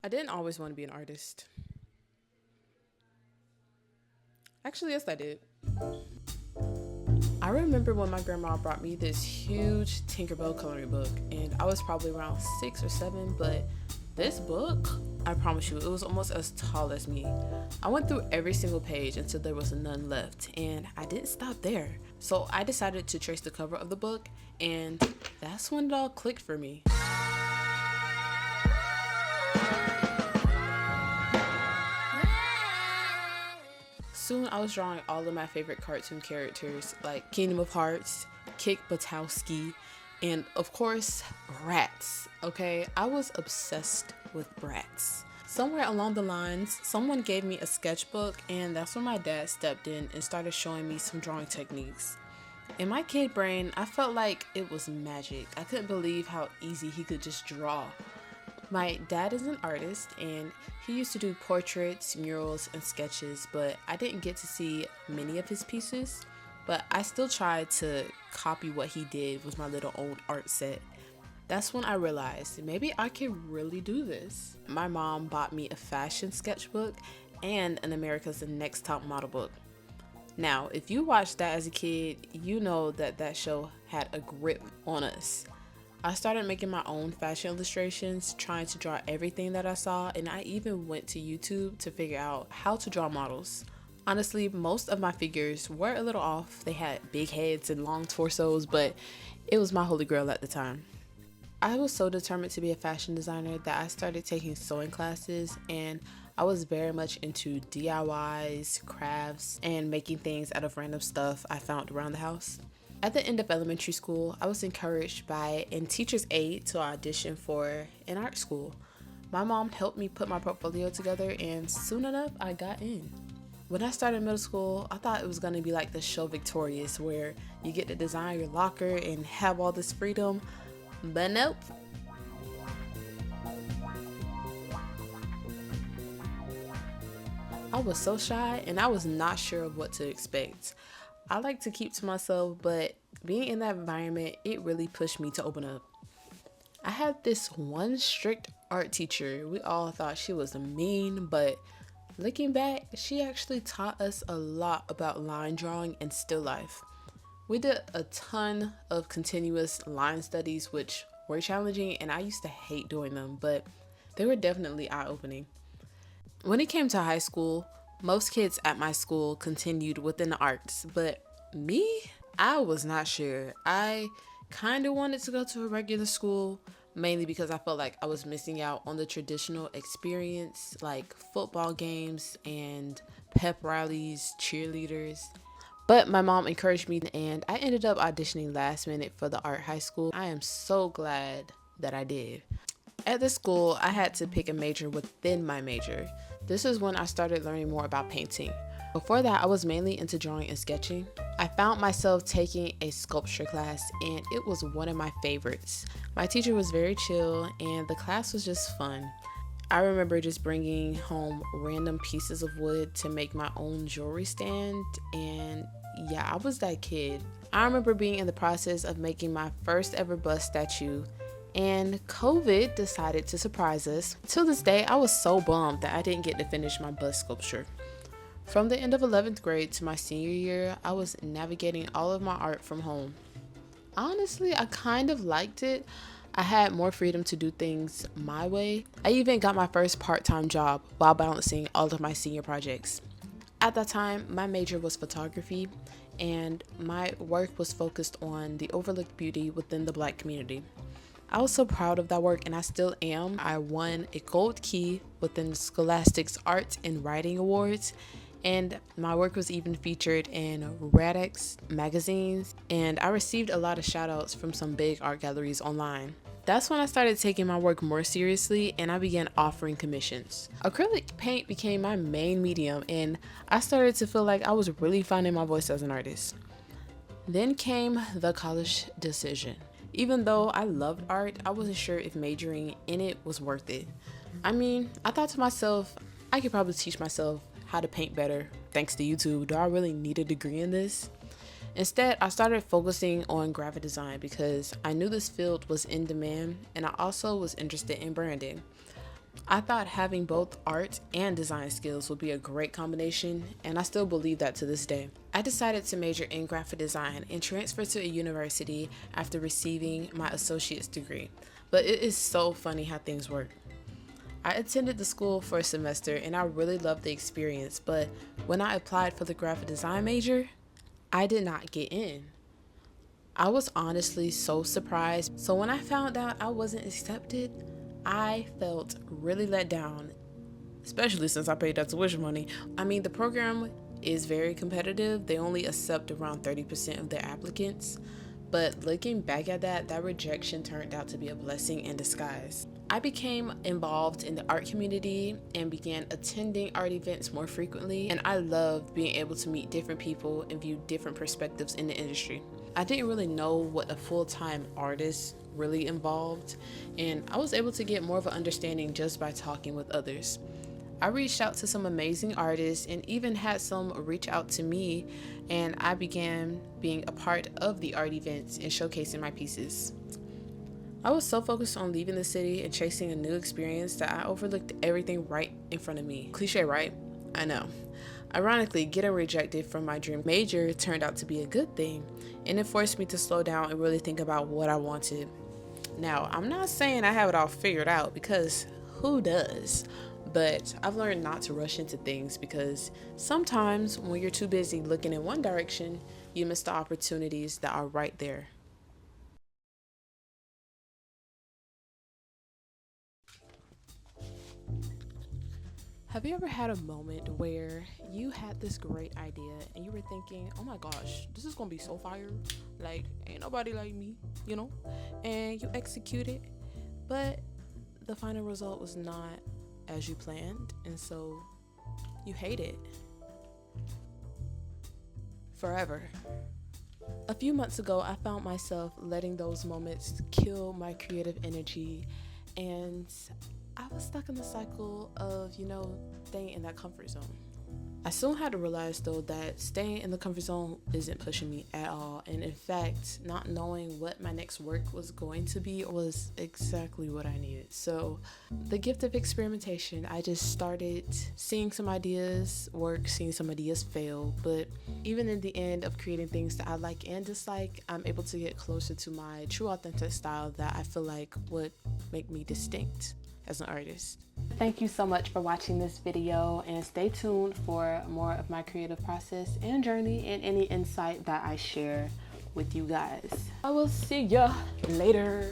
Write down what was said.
I didn't always want to be an artist. Actually, yes, I did. I remember when my grandma brought me this huge Tinkerbell coloring book, and I was probably around 6 or 7, but this book, I promise you, it was almost as tall as me. I went through every single page until there was none left, and I didn't stop there. So I decided to trace the cover of the book, and that's when it all clicked for me. Soon I was drawing all of my favorite cartoon characters like Kingdom of Hearts, Kick Buttowski, and of course, Bratz. Okay, I was obsessed with Bratz. Somewhere along the lines, someone gave me a sketchbook, and that's when my dad stepped in and started showing me some drawing techniques. In my kid brain, I felt like it was magic. I couldn't believe how easy he could just draw. My dad is an artist and he used to do portraits, murals, and sketches, but I didn't get to see many of his pieces. But I still tried to copy what he did with my little old art set. That's when I realized maybe I could really do this. My mom bought me a fashion sketchbook and an America's Next Top Model book. Now, if you watched that as a kid, you know that that show had a grip on us. I started making my own fashion illustrations, trying to draw everything that I saw, and I even went to YouTube to figure out how to draw models. Honestly, most of my figures were a little off. They had big heads and long torsos, but it was my holy grail at the time. I was so determined to be a fashion designer that I started taking sewing classes, and I was very much into DIYs, crafts, and making things out of random stuff I found around the house. At the end of elementary school, I was encouraged by a teacher's aide to audition for an art school. My mom helped me put my portfolio together, and soon enough, I got in. When I started middle school, I thought it was going to be like the show Victorious, where you get to design your locker and have all this freedom, but nope. I was so shy and I was not sure of what to expect. I like to keep to myself, but being in that environment, it really pushed me to open up. I had this one strict art teacher. We all thought she was mean, but looking back, she actually taught us a lot about line drawing and still life. We did a ton of continuous line studies, which were challenging, and I used to hate doing them, but they were definitely eye opening. When it came to high school, most kids at my school continued within the arts, but me, I was not sure. I kind of wanted to go to a regular school, mainly because I felt like I was missing out on the traditional experience like football games and pep rallies, cheerleaders. But my mom encouraged me, and I ended up auditioning last minute for the art high school. I am so glad that I did. At the school, I had to pick a major within my major. This is when I started learning more about painting. Before that, I was mainly into drawing and sketching. I found myself taking a sculpture class, and it was one of my favorites. My teacher was very chill, and the class was just fun. I remember just bringing home random pieces of wood to make my own jewelry stand, and yeah, I was that kid. I remember being in the process of making my first ever bust statue, and COVID decided to surprise us. Till this day, I was so bummed that I didn't get to finish my bust sculpture. From the end of 11th grade to my senior year, I was navigating all of my art from home. Honestly, I kind of liked it. I had more freedom to do things my way. I even got my first part-time job while balancing all of my senior projects. At that time, my major was photography, and my work was focused on the overlooked beauty within the Black community. I was so proud of that work, and I still am. I won a gold key within Scholastic's Art and Writing Awards, and my work was even featured in Radix magazines, and I received a lot of shout outs from some big art galleries online. That's when I started taking my work more seriously, and I began offering commissions. Acrylic paint became my main medium, and I started to feel like I was really finding my voice as an artist. Then came the college decision. Even though I loved art, I wasn't sure if majoring in it was worth it. I mean, I thought to myself, I could probably teach myself how to paint better thanks to YouTube. Do I really need a degree in this? Instead, I started focusing on graphic design because I knew this field was in demand, and I also was interested in branding. I thought having both art and design skills would be a great combination, and I still believe that to this day. I decided to major in graphic design and transfer to a university after receiving my associate's degree. But it is so funny how things work. I attended the school for a semester and I really loved the experience, but when I applied for the graphic design major, I did not get in. I was honestly so surprised. So when I found out I wasn't accepted, I felt really let down, especially since I paid that tuition money. I mean, the program is very competitive. They only accept around 30% of their applicants. But looking back at that rejection turned out to be a blessing in disguise. I became involved in the art community and began attending art events more frequently, and I loved being able to meet different people and view different perspectives in the industry. I didn't really know what a full-time artist really involved, and I was able to get more of an understanding just by talking with others. I reached out to some amazing artists and even had some reach out to me, and I began being a part of the art events and showcasing my pieces. I was so focused on leaving the city and chasing a new experience that I overlooked everything right in front of me. Cliche, right? I know. Ironically, getting rejected from my dream major turned out to be a good thing, and it forced me to slow down and really think about what I wanted. Now, I'm not saying I have it all figured out, because who does? But I've learned not to rush into things, because sometimes when you're too busy looking in one direction, you miss the opportunities that are right there. Have you ever had a moment where you had this great idea and you were thinking, oh my gosh, this is gonna be so fire, like ain't nobody like me, you know? And you execute it, but the final result was not as you planned, and so you hate it forever. A few months ago, I found myself letting those moments kill my creative energy, and I was stuck in the cycle of, staying in that comfort zone. I soon had to realize, though, that staying in the comfort zone isn't pushing me at all. And in fact, not knowing what my next work was going to be was exactly what I needed. So, the gift of experimentation, I just started seeing some ideas work, seeing some ideas fail. But even in the end of creating things that I like and dislike, I'm able to get closer to my true authentic style that I feel like would make me distinct as an artist. Thank you so much for watching this video, and stay tuned for more of my creative process and journey and any insight that I share with you guys. I will see ya later.